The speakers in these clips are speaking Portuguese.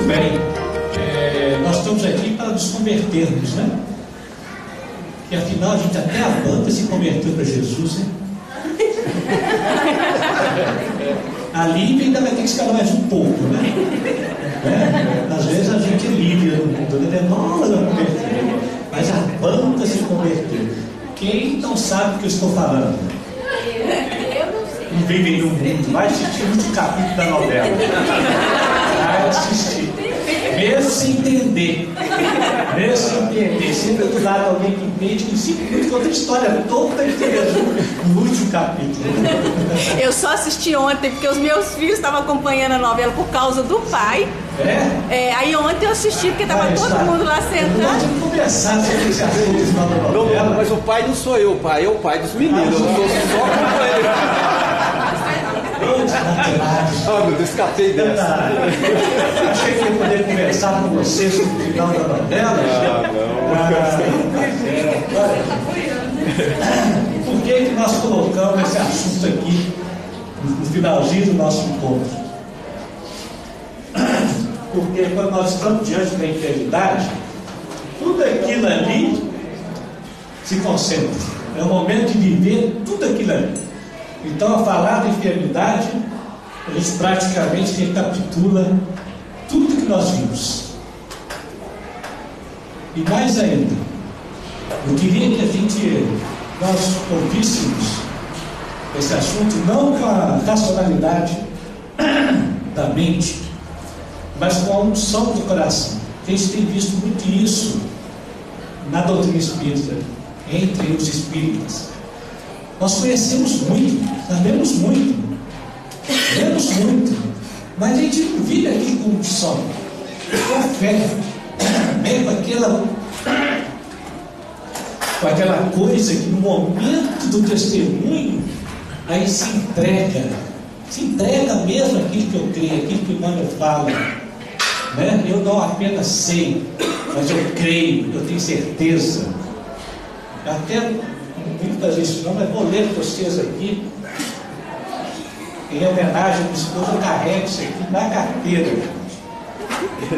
bem, nós estamos aqui para nos convertermos, né? E afinal a gente até a banda se converteu para Jesus, né? A Lívia ainda vai ter que esperar mais um pouco, né? Às vezes a gente é Lívia no mundo, né? Nós não convertemos, mas a banda se converteu. Quem não sabe o que eu estou falando? Não vivem no mundo, vai assistir o último capítulo da novela. Vai assistir. Mesmo sem entender. Mesmo sem entender. Sempre do lado alguém que entende, que 5 minutos conta a história toda de Jesus no último capítulo. Eu só assisti ontem, porque os meus filhos estavam acompanhando a novela por causa do pai. Aí ontem eu assisti, porque estava todo mundo lá sentado. Vamos conversar sobre esse assunto da novela. Não, mas o pai não sou eu, o pai é o pai dos meninos. Eu sou só companheiro. Ah, meu Deus, escapei dessa. Achei que ia poder conversar com vocês sobre o final da novela. Por que nós colocamos esse assunto aqui no finalzinho do nosso encontro? Porque quando nós estamos diante da enfermidade, tudo aquilo ali se concentra. É o momento de viver tudo aquilo ali. Então, a falar da enfermidade, a gente praticamente recapitula tudo que nós vimos. E mais ainda, eu queria que nós ouvíssemos esse assunto não com a racionalidade da mente, mas com a unção do coração. A gente tem visto muito isso na doutrina espírita, entre os espíritas. Nós conhecemos muito, sabemos muito, vemos muito, mas a gente não vive aqui com unção, com a fé, meio com aquela coisa que no momento do testemunho, aí se entrega mesmo aquilo que eu creio, aquilo que o Emmanuel fala, né? Eu não apenas sei, mas eu creio, eu tenho certeza. Até não vim fazer isso não, mas vou ler para vocês aqui, em homenagem à minha esposa. Eu carrego isso aqui na carteira.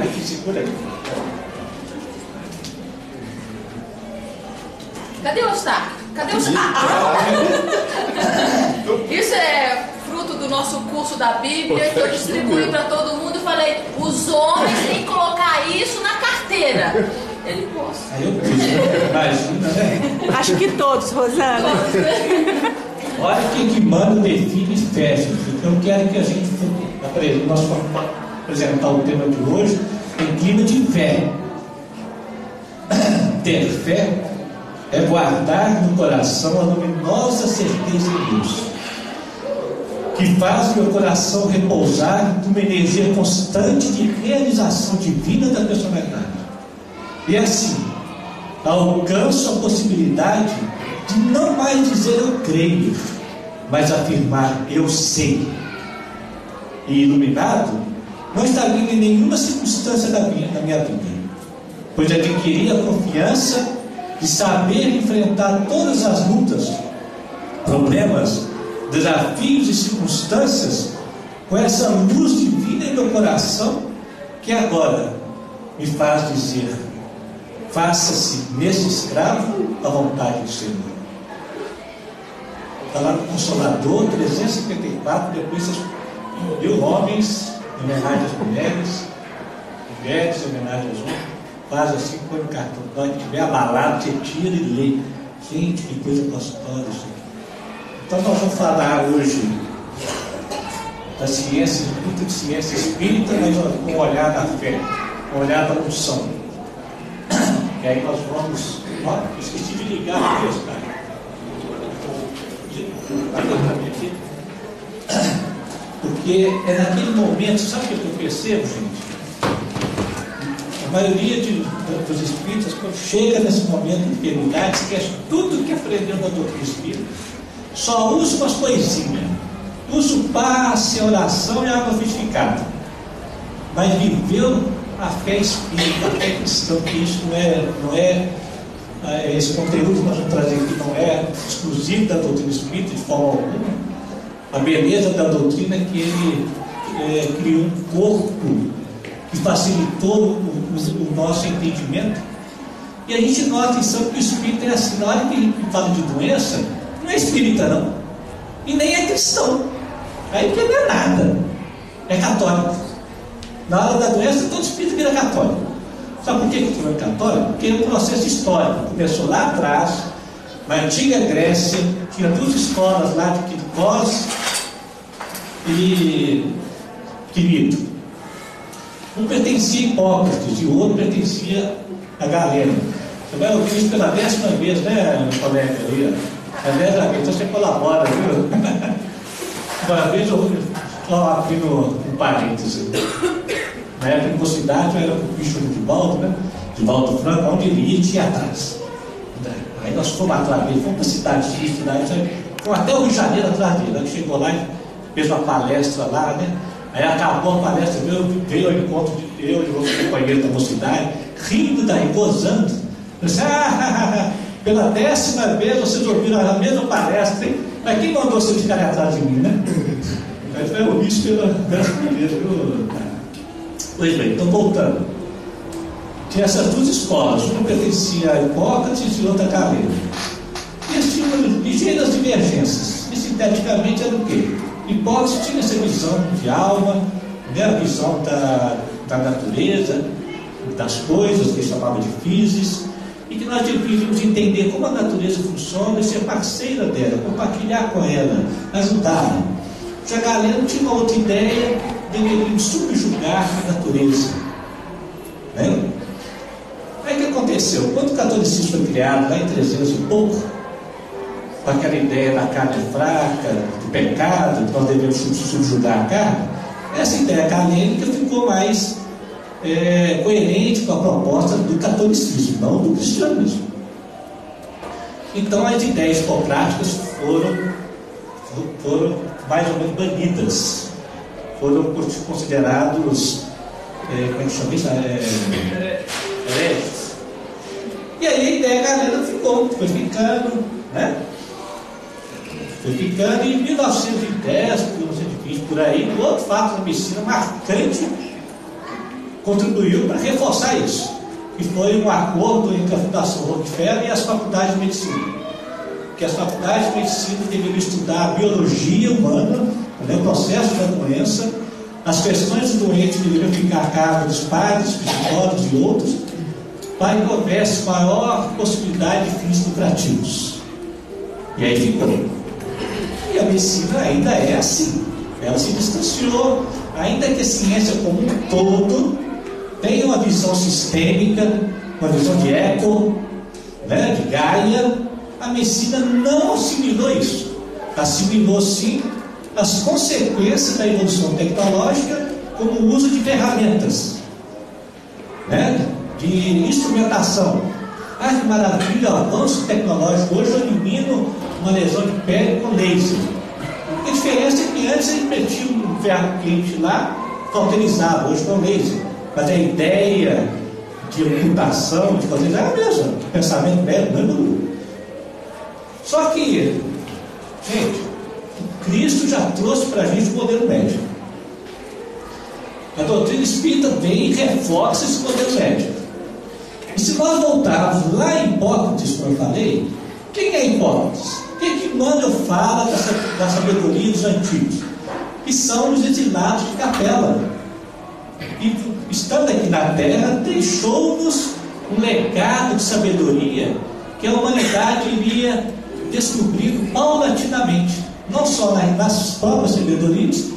Aqui, segura aqui. Cadê o Eustáquio? Cadê o Eustáquio? Isso é fruto do nosso curso da Bíblia, que eu distribuí para todo mundo e falei, os homens têm que colocar isso na carteira. Ele posta. Aí eu penso, imagina, né? Acho que todos, Rosana. Olha que manda, define e fecha. Eu quero que a gente, nós vamos apresentar o tema de hoje em clima de fé. Ter fé é guardar no coração a luminosa certeza de Deus, que faz meu coração repousar numa energia constante de realização divina da personalidade. E assim, alcanço a possibilidade de não mais dizer eu creio, mas afirmar eu sei. E iluminado, não estagno em nenhuma circunstância da minha vida, pois adquiri a confiança de saber enfrentar todas as lutas, problemas, desafios e circunstâncias com essa luz divina em meu coração, que agora me faz dizer: faça-se nesse escravo a vontade do Senhor. Está lá no Consolador 354, depois deu homens em homenagem às mulheres, mulheres em homenagem aos homens. Faz assim, põe no cartão, quando estiver abalado, você tira e lê. Gente, que coisa gostosa isso aqui. Então nós vamos falar hoje da ciência, muito de ciência espírita, mas com um olhar da fé, com um olhar da unção. E aí nós vamos. Ó, esqueci de ligar aqui, cara. Porque é naquele momento, sabe o que eu percebo, gente? A maioria dos espíritas, quando chega nesse momento de enfermidade, esquece tudo que aprendeu na doutrina espírita, só usa umas coisinhas, usa o passe, a oração e a água vivificada, mas viveu a fé espírita, a fé cristã, que isso não é esse conteúdo que nós vamos trazer aqui não é exclusivo da doutrina espírita de forma alguma. A beleza da doutrina é que ele criou um corpo que facilitou o nosso entendimento. E a gente nota em São que o espírito é assim, na hora que fala de doença, não é espírita não, e nem é cristão, aí porque não é nada, é católico. Na hora da doença, todo espírito vira católico. Sabe por que ele virou católico? Porque é um processo histórico, começou lá atrás, na antiga Grécia, tinha duas escolas lá de Quiricós e Quirito. Um pertencia a Hipócrates e o outro pertencia a Galeno. Você vai ouvir isso pela 10ª vez, né, colega ali? A 10ª vez, então você colabora, viu? Uma vez eu estou abrindo um parênteses. Na época de mocidade, eu era com o bicho de Divaldo, né? Divaldo Franco, onde ele ia, tinha atrás. Aí nós fomos atrás dele, fomos para a cidade, fomos até o Rio de Janeiro atrás dele. Aí chegou lá e fez uma palestra lá, né? Aí acabou a palestra, veio ao encontro de eu e o outro companheiro da mocidade, rindo daí, gozando. Eu disse, pela 10ª vez vocês ouviram a mesma palestra, hein? Mas quem mandou vocês ficarem atrás de mim, né? Aí foi o isso pela 10ª vez, viu? Pois bem, então voltando. Tinha essas duas escolas, uma pertencia a Hipócrates e outra a Galeno. E eles tinham ligeiras divergências. E sinteticamente era o quê? Hipócrates tinha essa visão de alma, né, a visão da natureza, das coisas, que ele chamava de physis, e que nós deveríamos entender como a natureza funciona e ser parceira dela, compartilhar com ela, ajudá-la. Já Galeno tinha uma outra ideia, deveríamos subjugar a natureza. Né? Aí o que aconteceu? Quando o catolicismo foi criado, lá em 300 e pouco, com aquela ideia da carne fraca, do pecado, que nós devemos subjugar a carne, essa ideia galênica ficou mais coerente com a proposta do catolicismo, não do cristianismo. Então as ideias hipocráticas foram mais ou menos banidas, foram considerados, como é que chama isso? Hereges. E aí a ideia galera foi ficando, né? Foi ficando, e em 1910, 1920, por aí, um outro fato da medicina marcante contribuiu para reforçar isso, que foi um acordo entre a Fundação Rockefeller e as faculdades de medicina, que as faculdades de medicina deveriam estudar a biologia humana, né, o processo da doença, as questões do doente deveriam ficar a cargo dos padres, psicólogos e outros, para que houvesse maior possibilidade de fins lucrativos. E aí ficou. E a medicina ainda é assim, ela se distanciou, ainda que a ciência como um todo tenha uma visão sistêmica, uma visão de eco, né, de Gaia, a medicina não assimilou isso. Assimilou sim as consequências da evolução tecnológica como o uso de ferramentas, né, de instrumentação. Ah, que maravilha, o avanço tecnológico. Hoje eu elimino uma lesão de pele com laser. A diferença é que antes ele metia um ferro quente lá, cauterizava, hoje com laser. Mas a ideia de ocultação, de fazer, era a mesma. O pensamento médico não mudou. Só que, gente, Cristo já trouxe para a gente o modelo médico. A doutrina espírita vem e reforça esse modelo médico. E se nós voltarmos lá em Hipócrates, como eu falei, quem é Hipócrates? O que Emmanuel fala da sabedoria dos antigos? Que são os exilados de Capela. E estando aqui na Terra, deixou-nos um legado de sabedoria que a humanidade iria descobrindo paulatinamente, não só nas próprias sabedorias,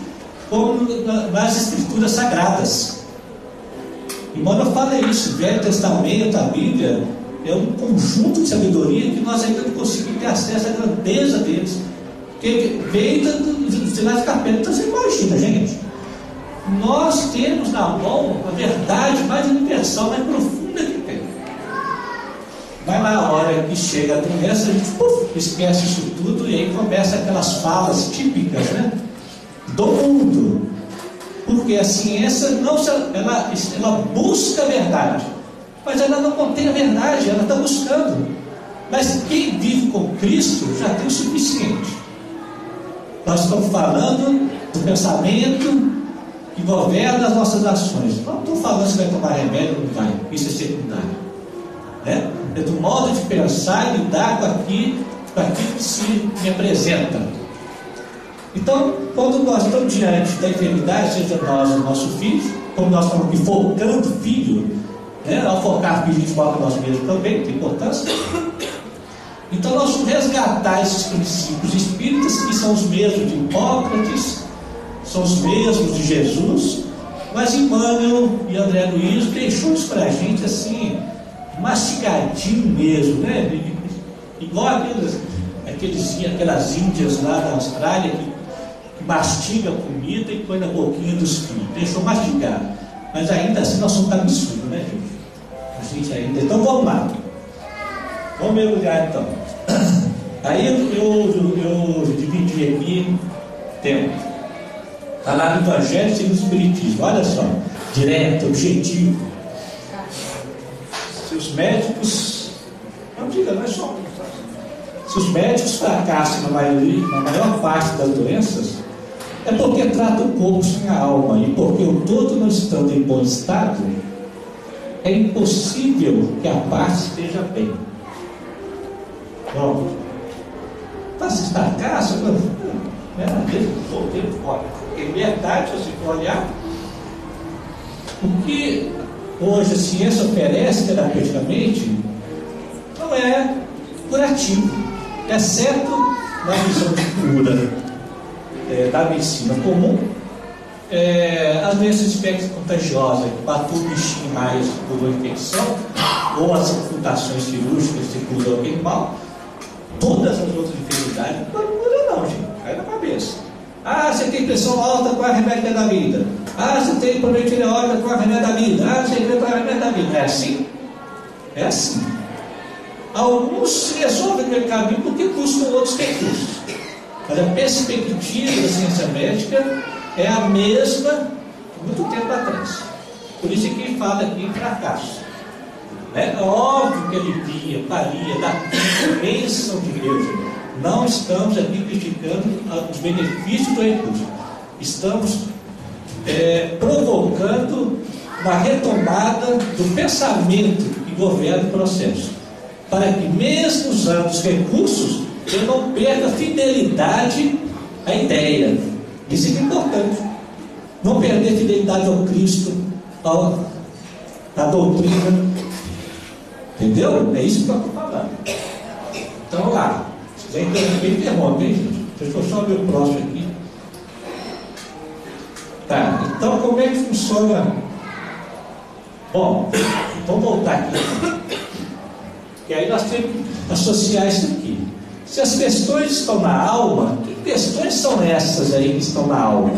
como nas escrituras sagradas. Emmanuel fala isso, o Velho Testamento, a Bíblia, é um conjunto de sabedoria que nós ainda não conseguimos ter acesso à grandeza deles, porque veio dos sinais de Capela. Então você imagina, gente, nós temos na mão a verdade mais universal, mais profunda que tem. Mas na hora que chega a doença, a gente esquece isso tudo, e aí começa aquelas falas típicas, né, do mundo. Porque a ciência ela busca a verdade, mas ela não contém a verdade, ela está buscando. Mas quem vive com Cristo já tem o suficiente. Nós estamos falando do pensamento, que governa as nossas ações. Não estou falando se vai tomar remédio ou não vai, isso é secundário, né? É do modo de pensar e lidar com aquilo que se me apresenta. Então, quando nós estamos diante da enfermidade, seja nós ou nosso filho, como nós estamos aqui focando filho, né? Ao focar filho, a gente foca nós mesmos também, tem importância. Então, nós vamos resgatar esses princípios espíritas, que são os mesmos de Hipócrates, são os mesmos de Jesus, mas Emmanuel e André Luiz deixou isso para a gente assim, mastigadinho mesmo, né? Igual aquelas índias lá da Austrália que mastigam a comida e põe na boquinha dos filhos. Deixou mastigar. Mas ainda assim nós somos absurdos, né, gente? A gente ainda. Então vamos lá. Vamos mergulhar então. Aí eu dividi aqui tempo. Está lá no Evangelho segundo o Espiritismo. Olha só. Direto, objetivo. Se os médicos. Não diga, não é só. Se os médicos fracassam na maior parte das doenças, é porque tratam o corpo sem a alma, e porque o todo não estando em bom estado, é impossível que a parte esteja bem. Bom, se fracasso, em verdade, se você for olhar, o que hoje a ciência oferece terapeuticamente não é curativo. Exceto na visão de cura da medicina comum, as doenças infecto-contagiosas, que bateu o bichinho mais por uma infecção, ou as amputações cirúrgicas que curam alguém mal, todas as outras enfermidades não cura não, gente, cai na cabeça. Você tem pressão alta, qual é o remédio da vida? Você tem problema de tireoide, qual é o remédio da vida? Você tem qual é o remédio da vida? É assim? É assim. Alguns se resolvem aquele caminho porque custam outros recursos. Mas a perspectiva da ciência médica é a mesma muito tempo atrás. Por isso que ele fala aqui em fracasso. É óbvio que ele via, faria, da bênção de Deus. Não estamos aqui criticando os benefícios do recurso. Estamos provocando uma retomada do pensamento que governa o processo, para que mesmo usando os recursos, eu não perca a fidelidade à ideia. Isso é importante. Não perder a fidelidade ao Cristo, à doutrina. Entendeu? É isso que eu estou falando. Então lá, se quiser interromper, interrompe, hein, gente? Deixa eu só ver o próximo aqui. Tá, então como é que funciona? Bom, vamos voltar aqui. E aí nós temos que associar isso aqui. Se as questões estão na alma, que questões são essas aí que estão na alma?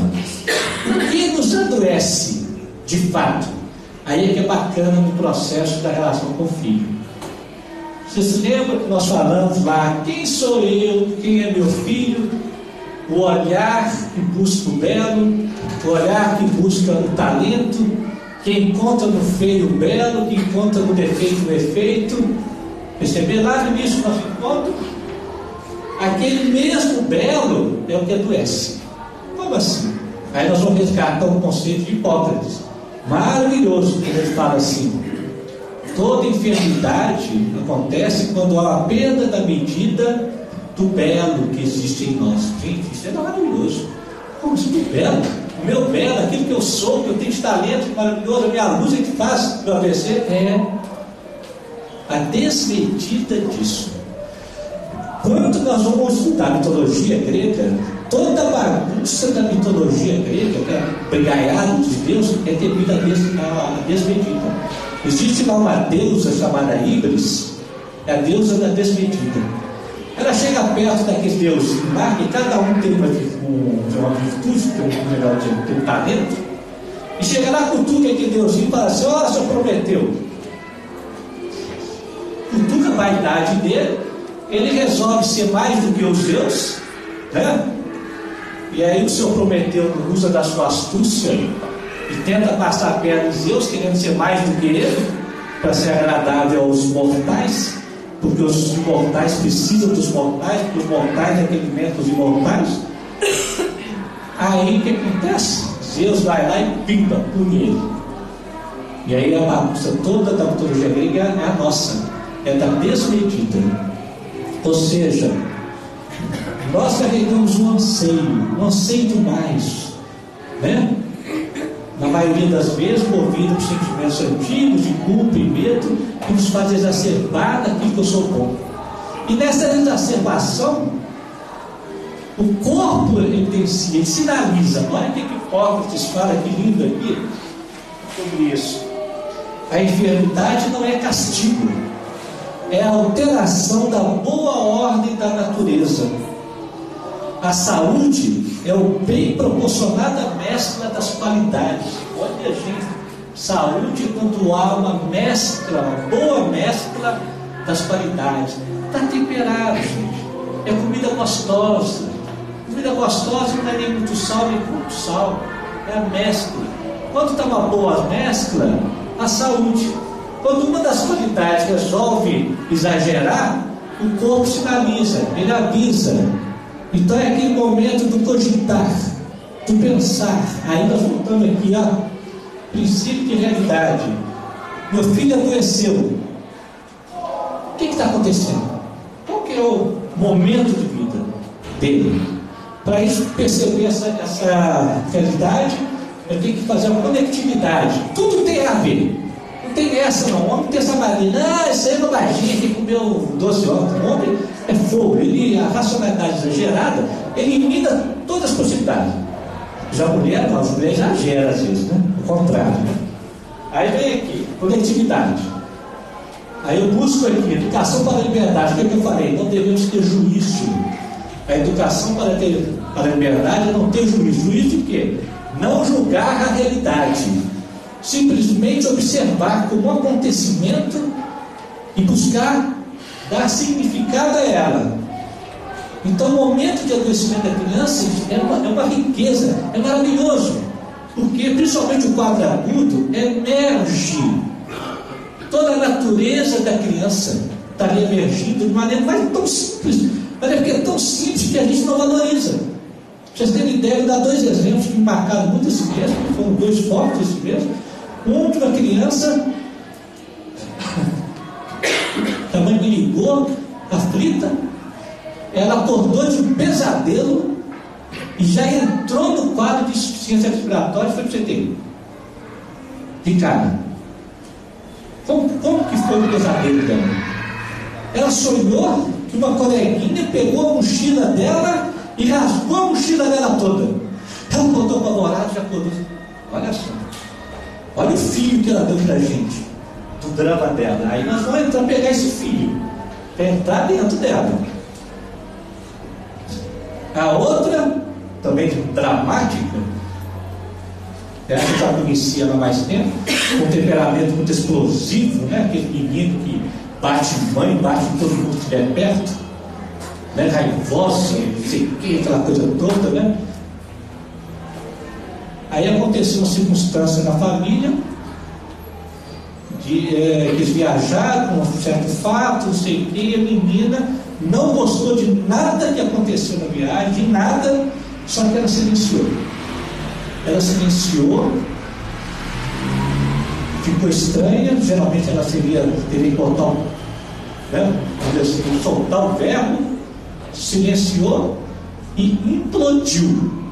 O que nos adoece, de fato? Aí é que é bacana no processo da relação com o filho. Vocês se lembram que nós falamos lá, quem sou eu, quem é meu filho? O olhar que busca o belo, o olhar que busca o talento, que encontra no feio o belo, que encontra no defeito o efeito. Perceber lá no início do nosso encontro, aquele mesmo belo é o que adoece. Como assim? Aí nós vamos resgatar o conceito de Hipócrates. Maravilhoso, que ele fala assim: toda enfermidade acontece quando há a perda da medida do belo que existe em nós. Gente, isso é maravilhoso. Como assim, do belo? O meu belo, aquilo que eu sou, que eu tenho de talento maravilhoso, a minha luz é que faz meu AVC, a desmedida disso. Quando nós vamos estudar a mitologia grega, toda a bagunça da mitologia grega, o brigaiado de Deus, é devido à desmedida. Existe lá uma deusa chamada Íbris, é a deusa da desmedida. Ela chega perto daquele Deus, e cada um tem uma virtude, tem um talento, e chega lá com tudo aquele Deusinho e fala assim: ó, o senhor prometeu. Com toda a vaidade dele, ele resolve ser mais do que os deuses, né? E aí o Senhor prometeu, usa da sua astúcia e tenta passar a perna dos Deus, querendo ser mais do que ele, para ser agradável aos mortais, porque os imortais precisam dos mortais, porque os mortais é que alimentam os imortais. Aí o que acontece? Zeus vai lá e pimba, pune ele. E aí a bagunça toda da mitologia grega é a nossa, é da desmedida. Ou seja, nós carregamos um anseio demais, né? Na maioria das vezes, movido por sentimentos antigos de culpa e medo, que nos faz exacerbar daquilo que eu sou bom. E nessa exacerbação, o corpo ele sinaliza. Olha o que Hipócrates fala, que lindo aqui, sobre isso. A enfermidade não é castigo, é a alteração da boa ordem da natureza. A saúde é o bem proporcionado à mescla das qualidades. Olha, gente, saúde quando há uma mescla, uma boa mescla das qualidades. Está temperado, gente. É comida gostosa. Comida gostosa não é nem muito sal, nem pouco sal. É a mescla. Quando está uma boa mescla, a saúde. Quando uma das qualidades resolve exagerar, o corpo sinaliza, ele avisa. Então é aquele momento do cogitar, do pensar. Aí nós voltamos aqui a princípio de realidade. Meu filho adoeceu. O que está acontecendo? Qual que é o momento de vida dele? Para isso perceber essa realidade, eu tenho que fazer uma conectividade. Tudo tem a ver. Não tem essa não. O homem tem essa mania. Ah, isso aí é bobaginha que comeu doce ontem. O homem é fogo. A racionalidade exagerada elimina todas as possibilidades. Já a mulher não. A mulher exagera às vezes, né? O contrário. Aí vem aqui, conectividade. Aí eu busco aqui, educação para a liberdade. O que eu falei? Não devemos ter juízo. A educação para a liberdade é não ter juízo. Juízo de quê? Não julgar a realidade. Simplesmente observar como um acontecimento e buscar dar significado a ela. Então, o momento de adoecimento da criança é uma riqueza, é maravilhoso, porque principalmente o quadro agudo emerge toda a natureza da criança, está ali emergindo de maneira mais tão simples, mas é porque é tão simples que a gente não valoriza. Vocês terem ideia, eu vou dar 2 exemplos que me marcaram muito esse mês, foram 2 fortes esse mês. Um de uma criança, a mãe me ligou, aflita, ela acordou de um pesadelo e já entrou no quadro de insuficiência respiratória e foi para o CTI. Ricardo, como que foi o pesadelo dela? Ela sonhou que uma coleguinha pegou a mochila dela e rasgou a mochila dela toda. Ela acordou apavorada, já acordou. Olha só. Olha o fio que ela deu para a gente, do drama dela. Aí nós vamos entrar pegar esse fio, entrar dentro dela. A outra, também dramática, ela já conhecia ela há mais tempo, com um temperamento muito explosivo, né? Aquele menino que bate em mãe, bate em todo mundo que estiver perto, né? Raivosa, não sei o que, aquela coisa toda, né? Aí aconteceu uma circunstância na família, eles viajaram com um certo fato, não sei o que, e a menina não gostou de nada que aconteceu na viagem, de nada, só que ela silenciou. Ela silenciou, ficou estranha, geralmente ela teria que botar soltar o verbo, silenciou e implodiu.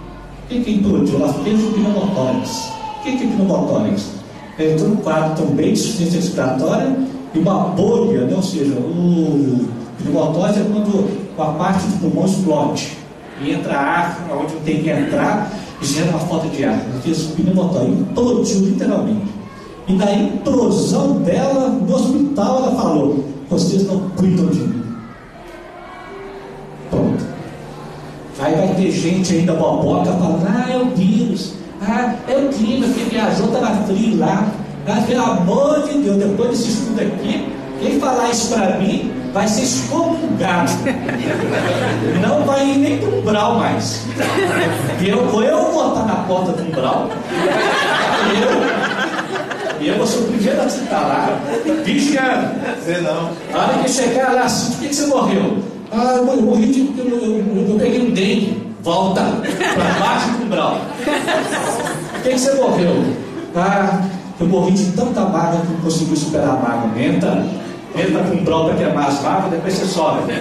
O que implodiu? Ela fez o pneumotórax. O que é pneumotórax? Ela entrou no quadro também de insuficiência respiratória e uma bolha, né? Ou seja, o pneumotórax é quando a parte do pulmão explode e entra ar onde não tem que entrar e gera uma falta de ar. Ela fez o pneumotórax, implodiu literalmente. E na implosão dela, no hospital, ela falou: vocês não cuidam de mim. Pronto. Aí vai ter gente ainda boboca falando: ah, é o vírus, ah, é o clima que viajou, estava frio lá. Ah, pelo amor de Deus, depois desse estudo aqui, quem falar isso para mim vai ser excomungado. Não vai ir nem para o umbral mais. Eu vou botar na porta do umbral. Eu vou ser o primeiro a citar lá, vigiando. A hora que chegar lá, assim, por que você morreu? Ah, eu morri eu peguei um dengue. Volta para baixo do umbral. que você morreu? Ah, eu morri de tanta mágoa que não consegui superar a mágoa. Entra com um brau para queimar as mágoas, depois você sobe.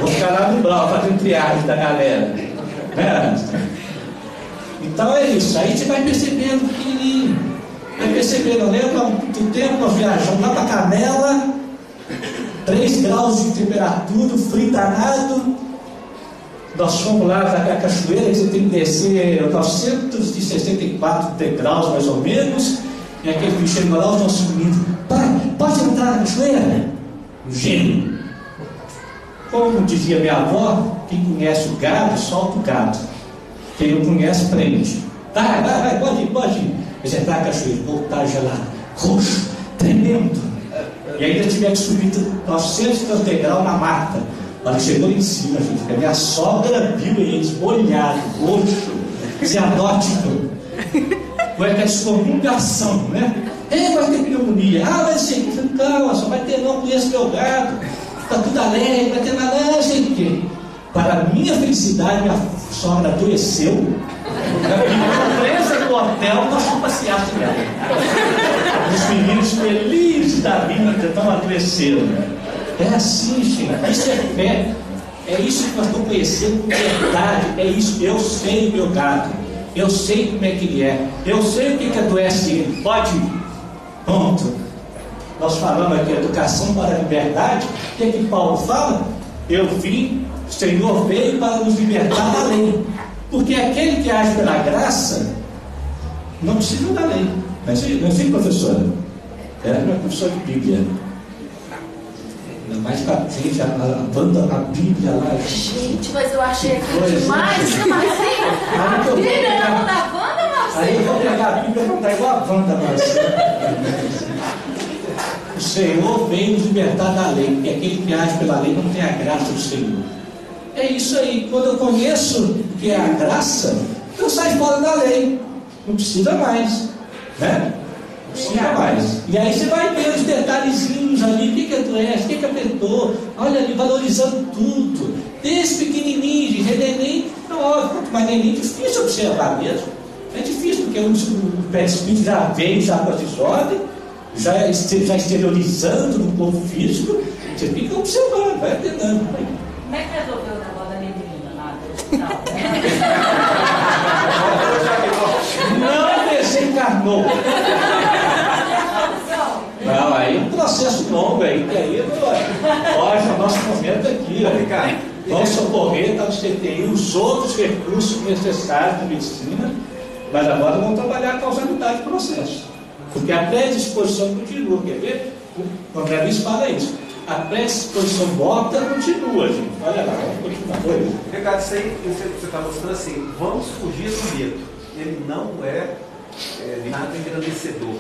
Vou ficar lá no brau, fazendo triagem da galera. Então é isso, aí você vai percebendo pequenininho. Vai percebendo, eu lembro do tempo nós viajamos lá para Canela, 3 graus de temperatura, frio danado. Nós fomos lá para a cachoeira, que você tem que descer 964 degraus mais ou menos. E aquele bicho chegou lá, os nossos meninos: pai, pode entrar na cachoeira? Gênio. Como dizia minha avó, quem conhece o gado, solta o gado. Quem não conhece, prende. Vai, pode ir. Mas entrar na cachoeira, voltar gelado, roxo, tremendo. E ainda tiver que subir 900 degraus na mata. Ela chegou em cima, gente. A minha sogra viu eles molhado, roxo, cianótico. Foi aquela excomungação, né? Vai ter pneumonia. Vai ser, calma, só vai ter, não conheço meu gado. Está tudo alegre, vai ter nada, não sei o quê. Para minha felicidade, minha sogra adoeceu. Presa no hotel, nós fomos passear com ela. Os meninos felizes da vida estão adoecendo. É assim, gente. Isso é fé. É isso que nós estamos conhecendo com verdade. É isso. Eu sei o meu gado. Eu sei como é que ele é. Eu sei o que adoece ele. Pode ir. Pronto. Nós falamos aqui, educação para a liberdade. O que é que Paulo fala? Eu vim, o Senhor veio para nos libertar da lei. Porque aquele que age pela graça não precisa da lei. Não é assim, professora? Ela é professora de Bíblia. Mais pra frente, a Bíblia lá. Gente, mas eu achei aquilo demais. Como assim? A Bíblia na mão da Wanda, Marcelo? Aí eu vou pegar a Bíblia e contar igual a Wanda, Marcelo. O Senhor veio nos libertar da lei, porque aquele que age pela lei não tem a graça do Senhor. É isso aí. Quando eu conheço o que é a graça, eu saio fora da lei. Não precisa mais, né? Mais. E aí você vai ver os detalhezinhos ali, o que adoece, o que apertou, olha ali, valorizando tudo, desde pequenininho, de neném, óbvio, mas neném é difícil observar mesmo, é difícil, porque o pé-espírito já veio, já com a desordem, já exteriorizando no corpo físico, você fica observando, vai atendendo. Como é que resolveu o negócio da menina lá? Não desencarnou. Não, aí é um processo longo aí, que aí hoje o nosso momento aqui, ó, vão socorrer para você ter os outros recursos necessários de medicina, mas agora vão trabalhar a causalidade do processo, porque a predisposição continua, quer ver? O André Luiz fala isso, a predisposição morta continua, gente, olha lá, vamos continuar. Ricardo, isso aí você está mostrando assim, vamos fugir do medo, ele não é nada engrandecedor.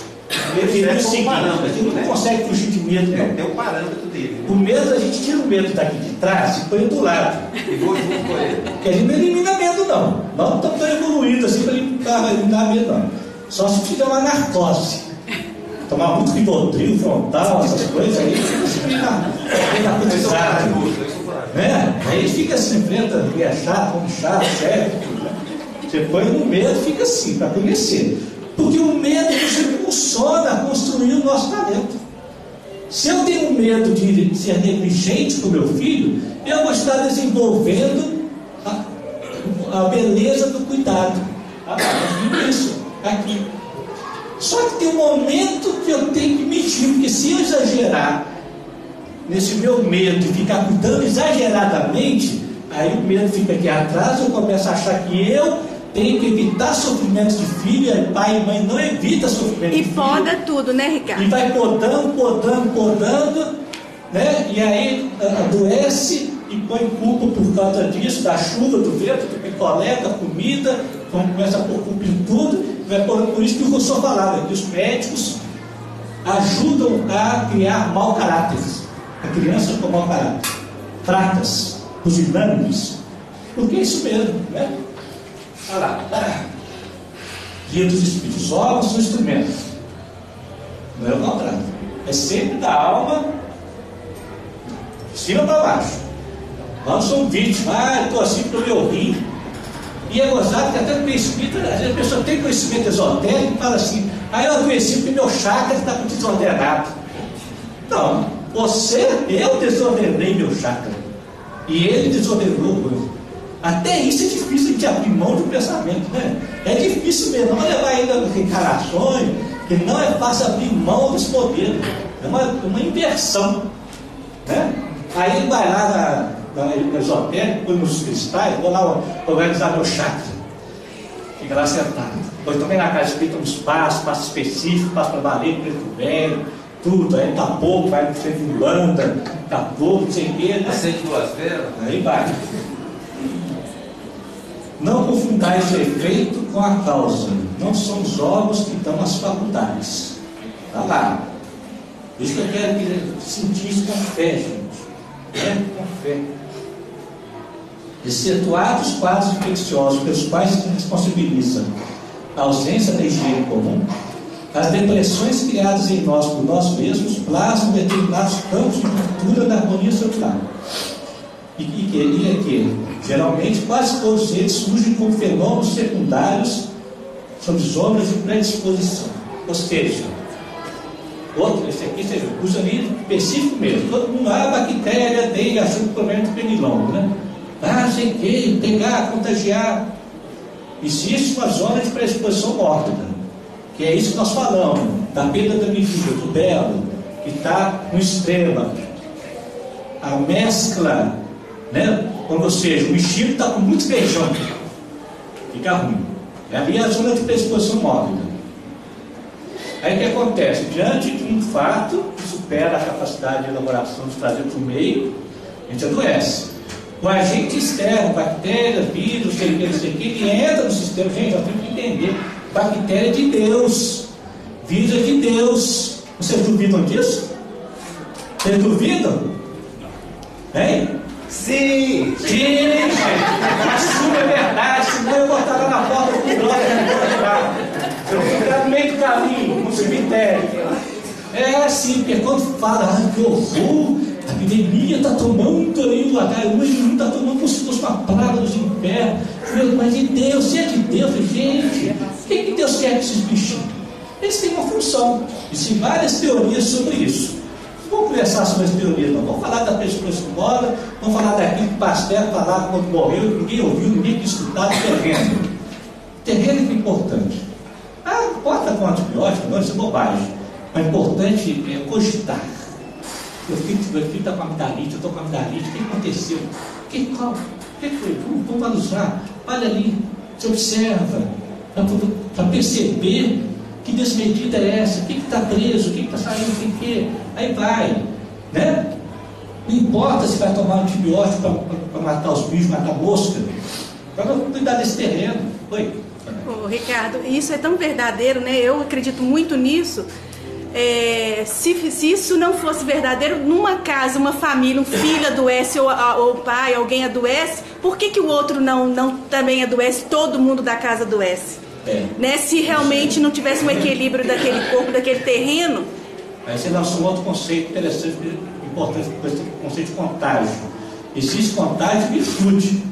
Ele é o seguinte, a gente não consegue fugir de medo, não. Tem um parâmetro dele. Né? O medo, a gente tira o medo daqui de trás e põe do lado. E vou junto com ele. Porque a gente não elimina medo, não. Nós não estamos tão evoluídos assim para eliminar medo, não. Só se tiver uma narcose. Tomar muito Rivotril, frontal, essas coisas aí, fica narcotizado. Aí fica assim, enfrenta, é chato, como chato, sério. Você põe no medo, fica assim, para conhecer. Porque o medo nos impulsiona a construir o nosso talento. Se eu tenho medo de ser negligente com meu filho, eu vou estar desenvolvendo a beleza do cuidado. Isso, aqui. Só que tem um momento que eu tenho que medir, porque se eu exagerar nesse meu medo e ficar cuidando exageradamente, aí o medo fica aqui atrás, eu começo a achar que eu tenho que evitar sofrimento de filho, pai e mãe não evita sofrimento de filho. E poda tudo, né, Ricardo? E vai podando, né? E aí adoece e põe culpa por causa disso, da chuva, do vento, do picolé, da comida, começa a pôr culpa em tudo. Por isso que o Rousseau falava, que os médicos ajudam a criar mau caráter. A criança com mau caráter. Fracas, pusilânimes. Porque é isso mesmo, né? Olha lá, guia dos espíritos, órgãos são instrumentos, não é o contrário, é sempre da alma de cima para baixo. Nós somos vítimas, estou assim para o meu rim, E é gozado que até no meio espírita, às vezes a pessoa tem conhecimento esotérico e fala assim, eu adoeci porque meu chakra está desordenado. Não, eu desordenei meu chakra. E ele desordenou. Até isso é difícil de abrir mão do pensamento, né? É difícil mesmo, não levar ainda reencarnações, que não é fácil abrir mão dos poderes. É uma inversão, né? Aí ele vai lá na esotérica, põe nos cristais, vou lá organizar meu chakra. Fica lá sentado. Depois também na casa espírita um espaço específico, espaço para valer, preto velho, tudo. Aí tá pouco, vai no centro de Umbanda, tá pouco, não sei o quê. Acende duas velas. Aí vai. Não confundais o efeito com a causa. Não são os órgãos que dão as faculdades. Está lá. Isso que eu quero sentir isso com fé, gente. Com fé. Excetuar os quadros infecciosos pelos quais se responsabiliza a ausência da higiene comum, as depressões criadas em nós por nós mesmos plasmam determinados campos de ruptura da harmonia celular. E que geralmente quase todos eles surgem como fenômenos secundários sob zonas de predisposição. Ou seja, esse aqui seja, usa ali específico mesmo. Todo mundo, a bactéria tem, achando que o problema é do pernilongo, né? Sei que, pegar, contagiar. Existe uma zona de predisposição mórbida, que é isso que nós falamos, da perda da medida, do belo, que está no extremo. A mescla, né? Ou seja, o enxerto está com muito feijão, fica ruim. Ali é a zona de predisposição mórbida. Aí o que acontece? Diante de um fato que supera a capacidade de elaboração de trazer para o meio, a gente adoece. O agente externo, bactéria, vírus, não sei o que, ele entra no sistema. Gente, nós temos que entender. Bactéria é de Deus, vírus é de Deus. Vocês duvidam disso? Vocês duvidam? Hein? Sim! Sim! Assume a verdade, senão eu vou estar lá na porta com droga. Eu vou ficar no meio do caminho, no cemitério. É assim, porque quando fala, que horror, a epidemia está tomando aí o H1N1, está tomando como se fosse uma praga dos infernos. Mas de Deus, se é de Deus, gente, o que Deus quer com esses bichinhos? Eles têm uma função. Existem várias teorias sobre isso. Não vamos conversar sobre as teorias, não. Vamos falar da predisposição moda, vamos falar daquilo que Pasteur falava quando morreu, ninguém ouviu, ninguém quis escutar, do terreno. O terreno é importante. Não importa com antibiótico, não, isso é bobagem. Mas o importante é cogitar. Meu filho está com amidalite, eu estou com amidalite, o que aconteceu? O que foi? Vamos analisar. Olha ali, você observa, para perceber que desmedida é essa, o que está preso, o que está saindo, o que. Aí vai, né? Não importa se vai tomar antibiótico para matar os bichos, matar a mosca. Para cuidar desse terreno. Oi. Ricardo, isso é tão verdadeiro, né? Eu acredito muito nisso. Se isso não fosse verdadeiro, numa casa, uma família, um filho adoece ou o pai, alguém adoece, por que o outro não também adoece? Todo mundo da casa adoece. Né? Se realmente não tivesse um equilíbrio daquele corpo, daquele terreno. Aí você lançou um outro conceito interessante, importante, o conceito de contágio. Existe contágio de virtude.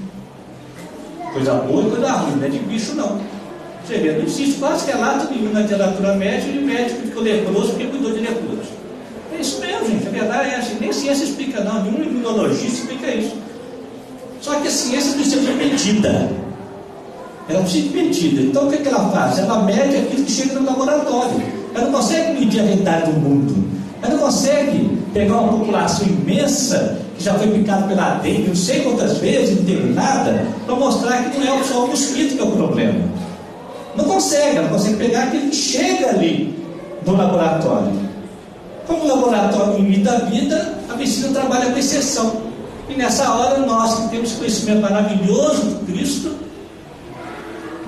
Coisa boa e coisa ruim, não é de bicho não. Você vê, não existe quase relato nenhum na literatura médica de médico que ficou leproso porque cuidou de leproso. É isso mesmo, gente. A verdade é assim. Nem a ciência explica não, nenhum imunologista explica isso. Só que a ciência precisa de medida. Ela precisa de medida. Então o que ela faz? Ela mede aquilo que chega no laboratório. Ela não consegue medir a realidade do mundo. Ela não consegue pegar uma população imensa que já foi picada pela dengue, não sei quantas vezes, não teve nada, para mostrar que não é só o mosquito que é o problema. Não consegue, ela consegue pegar aquilo que chega ali no laboratório. Como o laboratório imita a vida, a medicina trabalha com exceção. E nessa hora, nós que temos conhecimento maravilhoso do Cristo,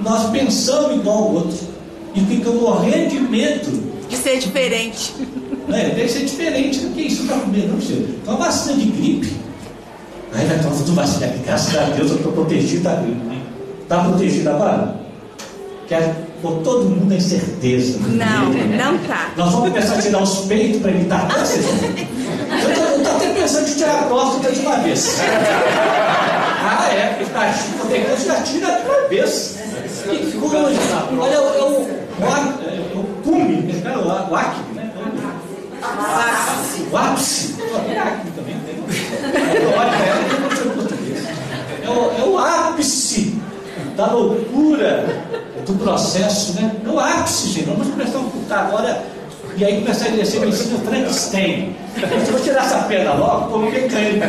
nós pensamos igual ao outro. E ficamos morrendo de medo de ser diferente. Deve ser diferente do que isso está comendo, não sei. Então, uma vacina de gripe. Aí vai tomar tudo vacina aqui, graças a Deus eu estou protegido da gripe. Está protegido agora? Quer pôr todo mundo em certeza. Não tá. Nós vamos começar a tirar os peitos para evitar câncer. Eu estou até pensando em tirar a próstata de uma vez. Ah, é, porque está qualquer coisa já tira de cabeça. Que coisa! Olha, o cume, o acne, né? O ápice. É acne também, é o ápice da loucura do processo, né? É o ápice, gente. Vamos começar a ocultar agora. E aí começar a descer o ensino Frankenstein. Se eu tirar essa perna logo, como mecânica.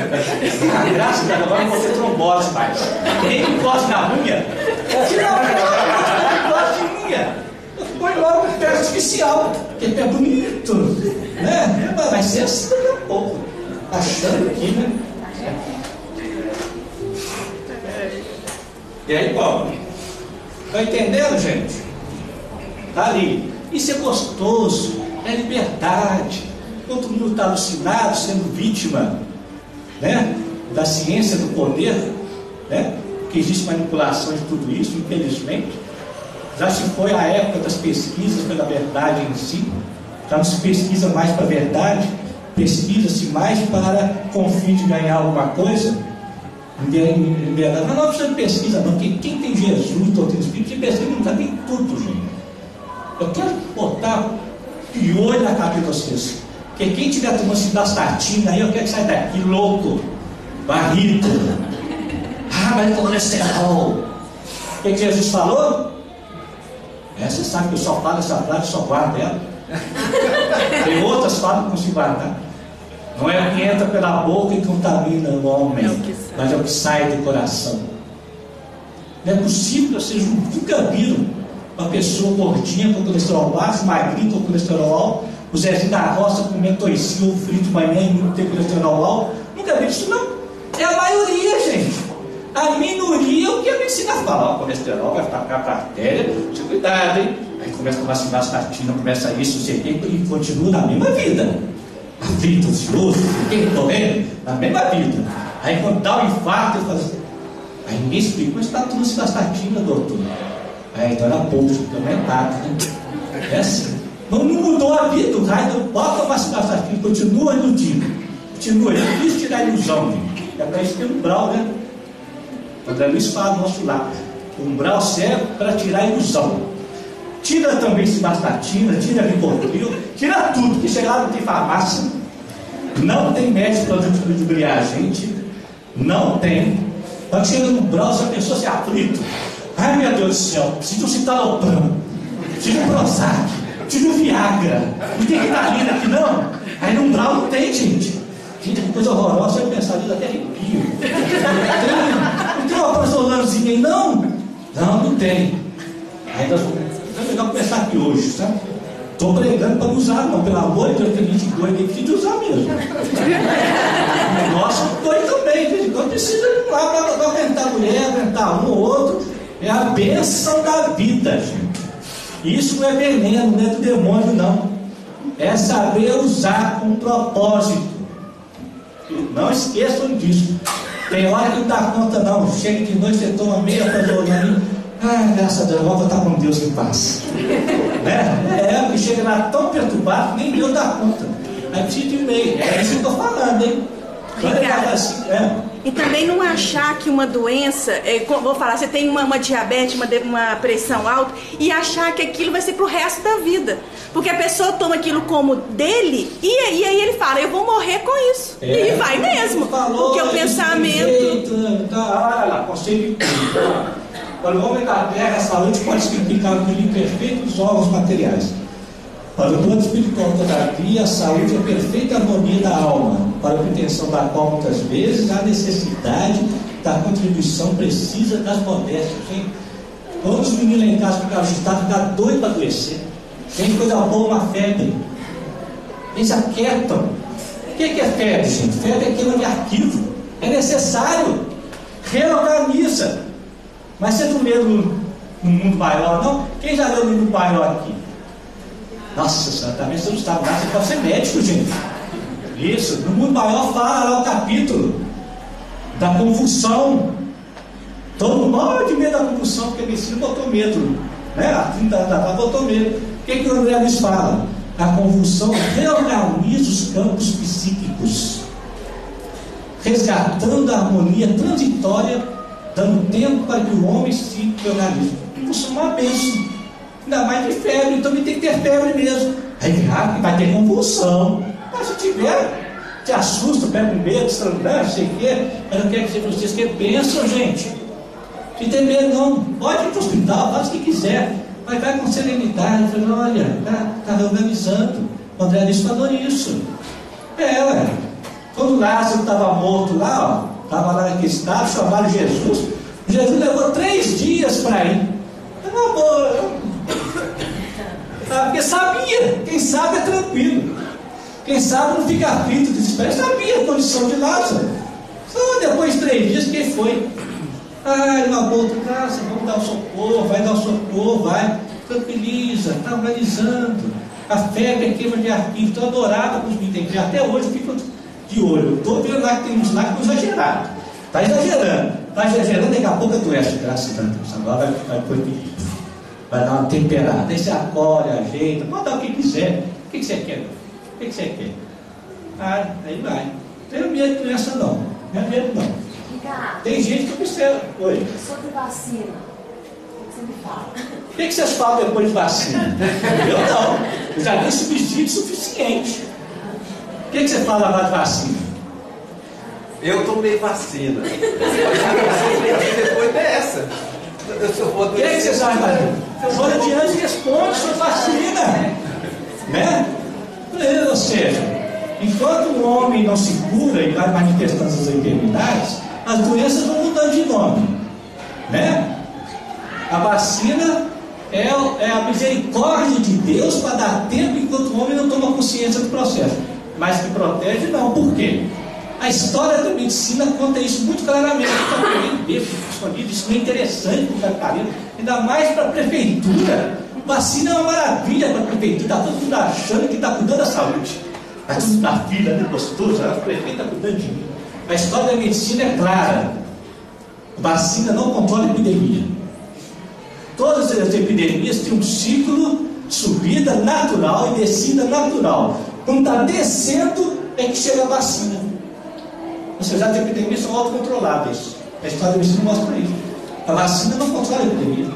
Graças a Deus, agora não vou ter trombose mais. Quem encosta na unha, tira a encosta de unha. Põe logo um pé artificial, porque é pé bonito. Né? Vai ser assim daqui a pouco. Achando aqui, né? E aí, Paulo? Tá entendendo, gente? Tá ali. Isso é gostoso. É liberdade. Todo mundo está alucinado, sendo vítima, né, da ciência do poder, né, que existe manipulação de tudo isso, infelizmente. Já se foi a época das pesquisas pela verdade em si. Já não se pesquisa mais para a verdade, pesquisa-se mais para com o fim de ganhar alguma coisa. Mas não precisa de pesquisa, não. Quem tem Jesus, doutrina espírita, de pesquisa não tem tudo, gente. Eu quero botar piolho na cabeça de vocês. Porque quem tiver tomando cidastatina aí, eu quero que saia daqui louco, barrido. Mas é colesterol. O que Jesus falou? Você sabe que eu só falo essa frase, só guardo ela. Tem outras falas que não consigo guardar. Não é o que entra pela boca e contamina o homem, mas é o que sai do coração. Não é possível, vocês nunca viram uma pessoa gordinha com colesterol baixo, magrinha com colesterol alto, o Zezinho da Roça comendo toicinho ou frito de manhã e não tem colesterol alto. Nunca vi isso, não. É a maioria, gente. A minoria é o que a medicina fala. O colesterol vai ficar para a artéria, tinha cuidado, hein? Aí começa a tomar cidastatina, começa isso, não sei o quê, e continua na mesma vida. Aflito, ansioso, correndo, na mesma vida. Aí quando dá um infarto, ele fala assim, aí ninguém explica, mas está tomando cidastatina, doutor. Aí então era pouco, suplementado, né? É assim. Não mudou a vida, o raio do bota uma cidastatina, continua iludido. Continua, é difícil tirar a ilusão, gente. É para isso que tem um umbral, né? O André Luiz fala no nosso lado. O umbral serve para tirar a ilusão. Tira também cidastatina, tira ribotril, tira tudo, que chegar não tem farmácia, não tem médico para ludibriar a gente, não tem. Quando chega no umbral, se a pessoa se aflito, ai meu Deus do céu, preciso de um citalopram, preciso de um Prozac, preciso de um Viagra, não tem Ritalina aqui não. Aí no umbral não tem, gente. Gente, que coisa horrorosa, eu pensar nisso até arrepio. Não tem uma prazolanazinha aí, não? Não tem. Aí nós é melhor começar aqui hoje, sabe? Estou pregando para não usar, não. Pelo amor de Deus, tem gente doida que precisa usar mesmo. Nossa, doido também, de vez em quando precisa ir lá para aguentar a mulher, aguentar um ou outro. É a bênção da vida, gente. Isso não é veneno, não é do demônio, não. É saber usar com propósito. Não esqueçam disso. Tem hora que não dá conta, não. Chega de noite, você toma meia prazolana. Graças a Deus, eu vou estar com Deus em paz. Né? Que chega lá tão perturbado, nem Deus dá conta. Aí precisa de meio. É isso que eu estou falando, hein? Assim, E também não achar que uma doença, vou falar, você tem uma diabetes, uma pressão alta, e achar que aquilo vai ser pro resto da vida. Porque a pessoa toma aquilo como dele, e aí ele fala, eu vou morrer com isso. E vai mesmo. Falou, porque o pensamento. Olha lá, conselho de tudo. Para o homem da terra, a saúde pode significar o equilíbrio perfeito dos órgãos materiais. Para o dono espiritual, todavia, a saúde é a perfeita harmonia da alma, para a obtenção da qual, muitas vezes, há necessidade da contribuição precisa das modéstias. Gente, quando os meninos lá em casa ficaram ajustados, ficaram doidos para adoecer. Tem coisa boa, uma febre. Eles aquietam. O que é febre, gente? Febre é queima de arquivo. É necessário. Reorganiza. Mas você não lê no mundo maior, não? Quem já leu no mundo maior aqui? Nossa Senhora, também você não estava lá, você pode ser médico, gente. Isso, no mundo maior fala lá o capítulo da convulsão. Todo mundo morre de medo da convulsão, porque a medicina botou medo, né? A 30 anos atrás botou medo. O que o André Luiz fala? A convulsão reorganiza os campos psíquicos. resgatando a harmonia transitória, dando tempo para que o homem se organize. Isso é uma bênção, ainda mais de febre, então ele tem que ter febre mesmo. Aí vai ter convulsão, mas se tiver, te assusta, pega um medo, estrangular, não sei o quê, mas eu quero dizer para vocês que é bênção, gente. Se tem medo não, pode ir para o hospital, faz o que quiser, mas vai com serenidade, fala, olha, está reorganizando. O André Luiz falou isso. Ué. Quando Lázaro estava morto lá, estava lá naquele estado, chamaram Jesus. Jesus levou 3 dias para ir. Porque sabia, quem sabe é tranquilo. Quem sabe não fica aflito, desespero. Sabia a condição de Lázaro. Só depois de 3 dias quem foi? Uma boa casa, vamos dar o socorro, vai dar o socorro, vai. Tranquiliza, está organizando. A febre é queima de arquivo, então adorava com os meninos. Até hoje eu fico de olho. Estou vendo lá que tem uns lá que estão exagerados. Está exagerando, daqui a pouco adoece, graças a Deus. Agora vai proibir. Vai dar uma temperada. Aí você acolhe, ajeita, pode dar o que quiser. O que você quer? O que você quer? Aí vai. Não tenho medo de doença não. Não é medo não. Ricardo, tem gente que observa. Oi. sobre vacina, o que você me fala? O que vocês falam depois de vacina? Eu não. Eu já dei subsídio suficiente. O que você fala agora de vacina? Eu tomei vacina. Depois dessa. O que vocês vão fazer? Agora adiante responde sobre vacina. Né? Ou seja, enquanto o homem não se cura e vai manifestando as enfermidades, as doenças vão mudando de nome. Né? A vacina é a misericórdia de Deus para dar tempo enquanto o homem não toma consciência do processo. Mas que protege, não. Por quê? A história da medicina conta isso muito claramente. Isso não é interessante para o capitalino, ainda mais para a prefeitura. Vacina é uma maravilha para a prefeitura. Está todo mundo achando que está cuidando da saúde. Está tudo na fila, né, gostoso. A prefeita está cuidando de mim. A história da medicina é clara. Vacina não controla a epidemia. Todas as epidemias têm um ciclo de subida natural e descida natural. Quando está descendo é que chega a vacina. Ou seja, as epidemias são autocontroláveis. A história da medicina mostra isso. A vacina não controla a epidemia.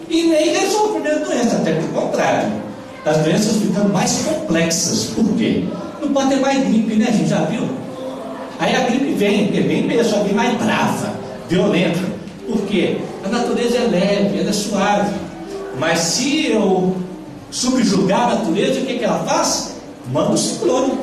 E nem resolve a primeira doença, até pelo contrário. As doenças ficam mais complexas. Por quê? Não pode ter mais gripe, né, gente? Já viu? Aí a gripe vem mesmo, só vem mais brava, violenta. Por quê? A natureza é leve, ela é suave. Mas se eu subjugar a natureza, o que ela faz? Manda um ciclone.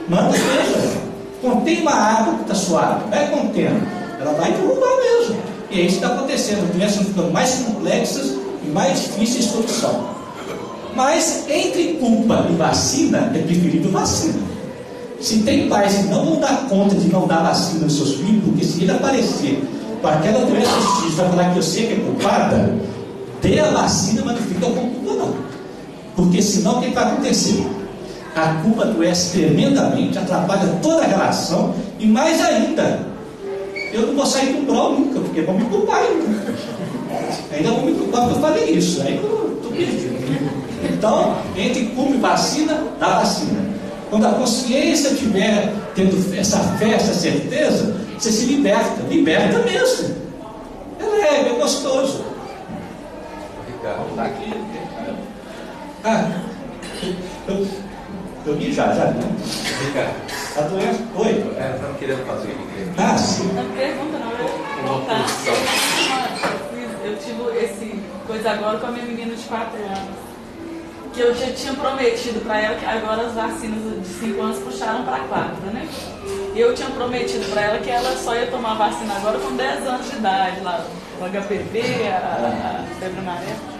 Manda mesmo. Contém uma água que está suave, vai contendo. Ela vai derrubar mesmo. E é isso que está acontecendo. As doenças ficam mais complexas e mais difíceis de solução. Mas entre culpa e vacina, é preferível vacina. Se tem pais que não vão dar conta de não dar vacina aos seus filhos, porque se ele aparecer com aquela doença X, vai falar que eu sei que é culpada, dê a vacina, mas não fica com culpa não. Porque senão o que vai acontecer? A culpa adoece tremendamente, atrapalha toda a relação, e mais ainda, eu não vou sair com prol nunca, porque vão me culpar ainda. Ainda vão me culpar porque eu falei isso, aí eu estou perdido. Então, entre culpa e vacina, dá vacina. Quando a consciência estiver tendo essa fé, essa certeza, você se liberta mesmo. É leve, é gostoso. Ricardo, está aqui. Eu vi já, né? Ricardo. A doença. Oi? Estava querendo fazer aqui. Sim. Não pergunta, não, eu vou contar. Eu tive esse coisa agora com a minha menina de 4 anos. Que eu já tinha prometido para ela que agora as vacinas de 5 anos puxaram para 4, né? E eu tinha prometido para ela que ela só ia tomar vacina agora com 10 anos de idade, lá, o HPV, a febre amarela.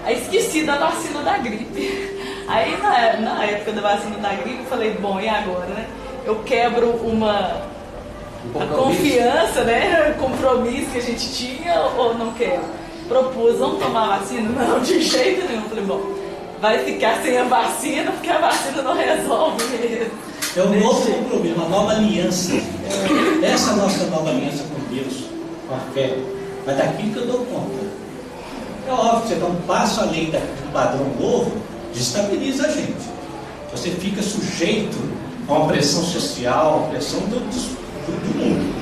Aí esqueci da vacina da gripe. Aí na época da vacina da gripe eu falei, bom, e agora, né? Eu quebro a confiança, né? Compromisso que a gente tinha ou não quero? Propus, vamos tomar vacina? Não, de jeito nenhum. Eu falei, bom, vai ficar sem a vacina, porque a vacina não resolve mesmo. É um novo compromisso, uma nova aliança. Essa é a nossa nova aliança com Deus, com a fé. Mas daquilo que eu dou conta. É óbvio que você dá um passo além do padrão novo, desestabiliza a gente. Você fica sujeito a uma pressão social, a uma pressão do mundo.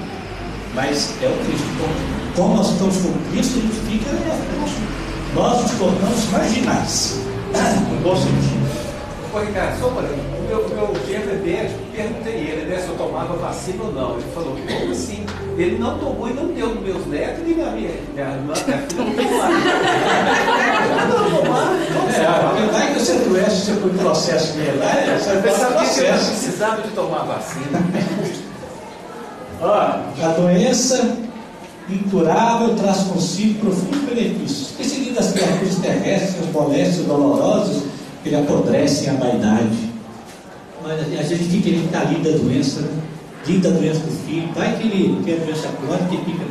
Mas é o Cristo. Então, como nós estamos com Cristo, a gente fica, nós nos tornamos marginais, no bom sentido. Ô, Ricardo, só para o meu genro é médico, perguntei ele, né, se eu tomava vacina ou não. Ele falou, como assim? Ele não tomou e não deu nos meus netos e minha filha não tomou. Vai que você adoece, você foi processo nele lá, você vai passar processo. Eu processo. precisava de tomar vacina. A doença incurável traz consigo profundos benefícios. Esqueci das criaturas terrestres, as moléstias dolorosas que lhe apodrecem a vaidade. Mas a gente fica querendo estar livre da doença, né? Livre da doença do filho. Vai que ele tem a doença crônica e fica.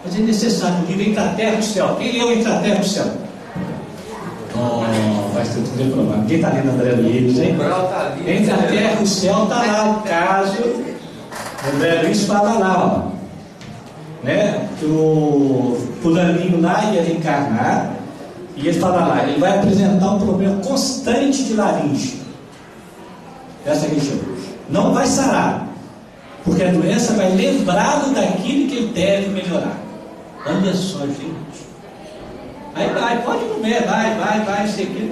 Mas é necessário, livre entre a terra e o céu. Quem leu entre a terra e o céu? Vai ser tudo reprovado. Quem está lendo André Luiz, hein? Entre a terra e o céu está lá o caso. André Luiz fala lá, ó, né? Que o fulaninho lá ia reencarnar. E ele fala lá, ele vai apresentar um problema constante de laringe. Essa região. Não vai sarar. Porque a doença vai lembrá-lo daquilo que ele deve melhorar. Olha só, gente. Aí vai, pode ir no médico, vai, sei que.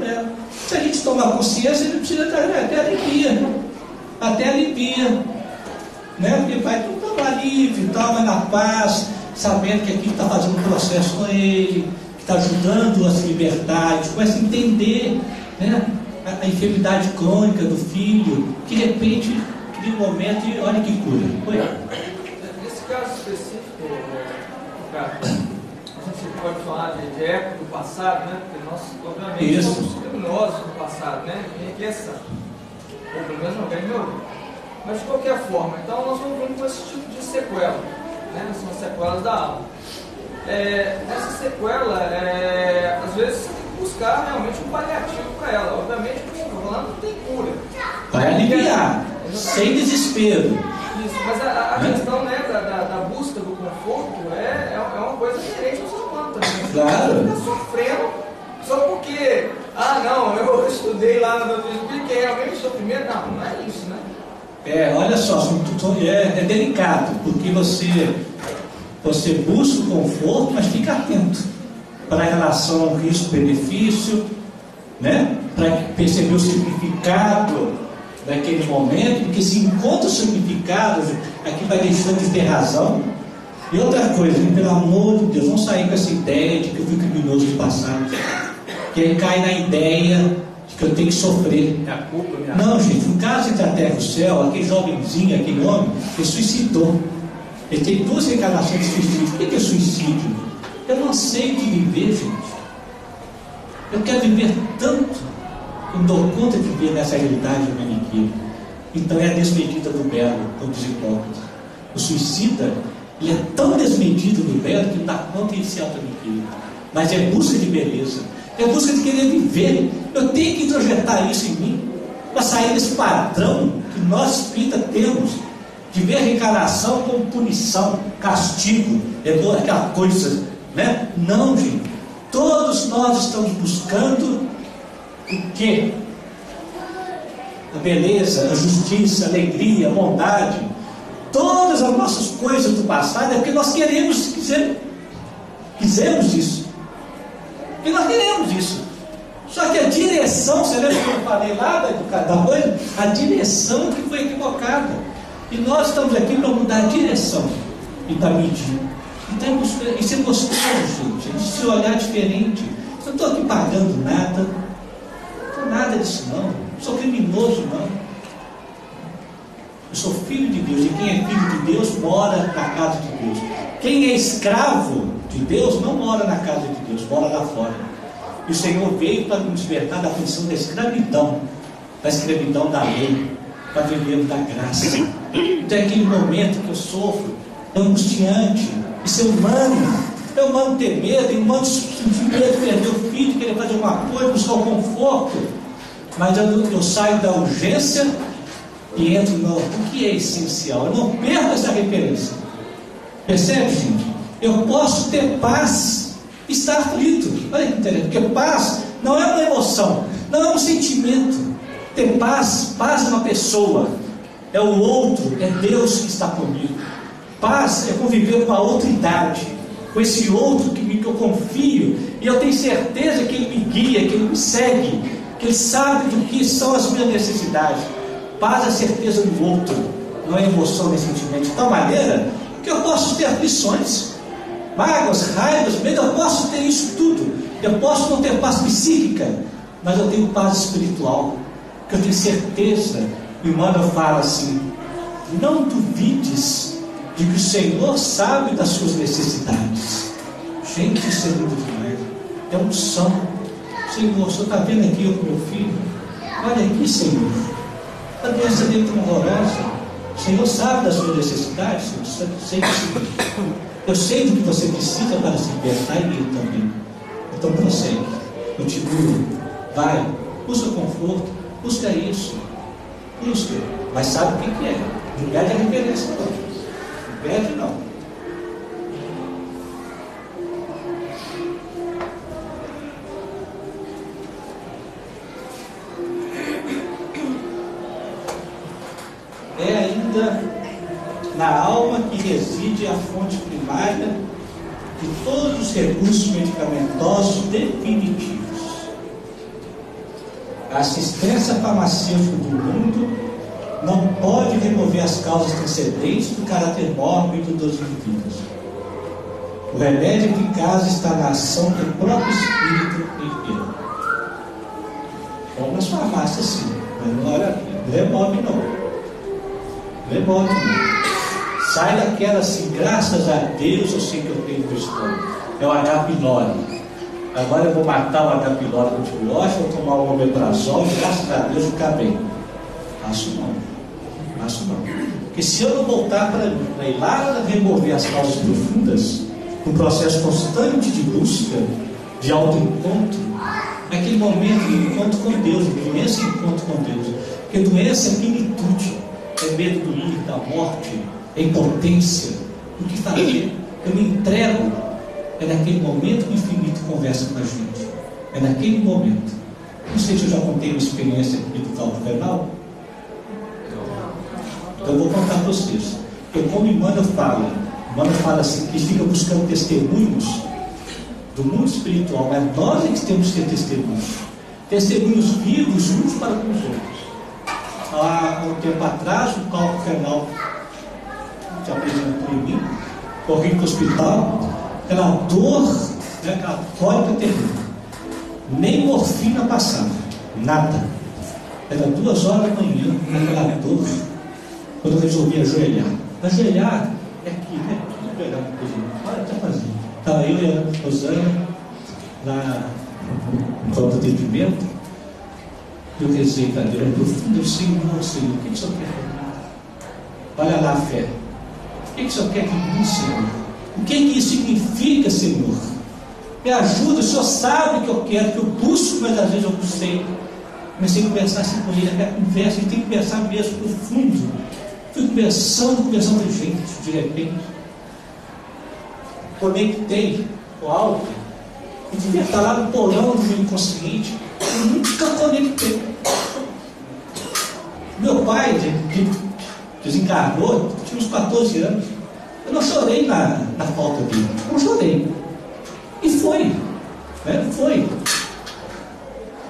Se a gente tomar consciência, ele precisa até alivia. Até alivia. Né? Porque vai tudo livre e tal, vai na paz, sabendo que aquilo está fazendo um processo com ele, que está ajudando a se libertar, a gente começa a entender, né, a enfermidade crônica do filho, que de repente, cria um momento e olha que cura. Nesse caso específico, cara, a gente pode falar de época do passado, né? Porque nós, obviamente, somos criminosos no passado, né? Enriqueça, ou pelo menos não quer me ouvir. Mas de qualquer forma, então nós vamos vir com esse tipo de sequela, né? São as sequelas da alma. Essa sequela, às vezes você tem que buscar realmente um paliativo para ela. Obviamente, como eu estou falando, não tem cura. Vai aliviar, sem desespero. Isso, mas a questão, né, da busca do conforto é uma coisa diferente ao ser humano também. Claro. Você fica sofrendo só porque, não, eu estudei lá no que é realmente sofrimento. Não é isso, né? Olha só, é delicado, porque você busca o conforto, mas fica atento para a relação ao risco-benefício, né? Para perceber o significado daquele momento, porque se encontra o significado, aqui vai deixando de ter razão. E outra coisa, pelo amor de Deus, não sair com essa ideia de que eu fui criminoso no passado, que aí cai na ideia que eu tenho que sofrer. É a culpa, minha Não, gente, no caso entre a terra e o céu, aquele jovenzinho, aquele homem, ele suicidou. Ele tem 2 reencarnações de suicídio. O que é suicídio? Eu não sei de viver, gente. Eu quero viver tanto que não dou conta de viver nessa realidade maniqueira. Então é a desmedida do belo, como diz Hipócrates. O suicida, ele é tão desmedido do belo que não dá conta de se auto-aniquila. Mas é busca de beleza. É busca de querer viver. Eu tenho que introjetar isso em mim para sair desse padrão que nós espíritas temos de ver a reencarnação como punição, castigo, aquela coisa, né? Não, gente. Todos nós estamos buscando o quê? A beleza, a justiça, a alegria, a bondade. Todas as nossas coisas do passado é porque nós quisemos isso. E nós queremos isso. Só que a direção, você lembra que eu falei lá da coisa? A direção que foi equivocada. E nós estamos aqui para mudar a direção e para medir. Então, isso é gostoso, gente. A gente se olhar diferente. Eu não estou aqui pagando nada. Não estou nada disso, não. Não sou criminoso, não. Eu sou filho de Deus. E quem é filho de Deus mora na casa de Deus. Quem é escravo de Deus não mora na casa de Deus, mora lá fora. E o Senhor veio para nos libertar da condição da escravidão da lei, para viver da graça. Então é aquele momento que eu sofro, é angustiante, isso é humano. É humano ter medo, é humano sentir medo de perder o filho, querer fazer alguma coisa, buscar o conforto. Mas eu saio da urgência e entro no que é essencial. Eu não perco essa referência. Percebe, gente? Eu posso ter paz e estar aflito. Olha que interessante, porque paz não é uma emoção, não é um sentimento. Ter paz é uma pessoa, é o outro, é Deus que está comigo. Paz é conviver com a outra idade, com esse outro que eu confio, e eu tenho certeza que ele me guia, que ele me segue, que ele sabe do que são as minhas necessidades. Paz é certeza do outro, não é emoção nem sentimento, de tal maneira que eu posso ter aflições, mágoas, raivas, medo, eu posso ter isso tudo. Eu posso não ter paz psíquica, mas eu tenho paz espiritual, que eu tenho certeza. E Emmanuel fala assim: não duvides de que o Senhor sabe das suas necessidades. Gente, isso é muito demais. É unção. Senhor, o Senhor está vendo aqui eu com meu filho? Olha aqui, Senhor, a doença dele é horrorosa. O Senhor sabe das suas necessidades. Eu sei do que você precisa para se libertar, e ele também. Então prossegue, continua, vai, busca conforto, busca isso, busca, mas sabe o que é. Não perde a referência, não perde, não. É ainda na alma que reside a fonte primária de todos os recursos medicamentosos definitivos. A assistência farmacêutica do mundo não pode remover as causas transcendentes do caráter mórbido dos indivíduos. O remédio eficaz está na ação do próprio espírito enfermo. Algumas farmácias sim, mas não remove não. Remove não. Sai daquela assim, graças a Deus eu sei que eu tenho no estômago. É o H. pylori. Agora eu vou matar o H. pylori com antibiótico, vou tomar um omeprazol e graças a Deus ficar bem. Faço não. Porque se eu não voltar para ir lá remover as causas profundas, um processo constante de busca, de autoencontro, naquele momento de encontro com Deus, de imenso encontro com Deus. Porque doença é finitude, é medo do ir, da morte, é impotência. O que fazer? Eu me entrego. É naquele momento que o infinito conversa com a gente. É naquele momento. Não sei se eu já contei uma experiência aqui do cálculo renal. Então eu vou contar para vocês. Porque como Emmanuel fala assim, que fica buscando testemunhos do mundo espiritual, mas nós é que temos que ter testemunhos. Testemunhos vivos uns para com os outros. Há um tempo atrás, o cálculo renal se apresentou em mim, corri para o hospital, aquela dor, né, aquela cólica terrível. Nem morfina passava, nada. Era 2 horas da manhã, aquela dor, quando eu resolvi ajoelhar. Ajoelhar é aqui, né? Olha, está fazendo. Estava eu e a Rosana lá no campo de atendimento. Eu rezei para Deus, profundo, eu sei, não, Senhor, o que o Senhor quer para mim? Olha lá a fé. O que o Senhor quer de mim, Senhor? O que isso significa, Senhor? Me ajuda, o Senhor sabe o que eu quero, que eu busco, mas às vezes eu não sei. Comecei a conversar assim com ele, até conversa, a gente tem que pensar mesmo profundo. Fui conversando, gente, de repente. Conectei com algo. Eu devia estar lá no porão do meu inconsciente. Eu nunca conectei. Meu pai, que desencarnou, tinha uns 14 anos. Eu não chorei na falta dele. Não chorei. E foi. Né? Foi.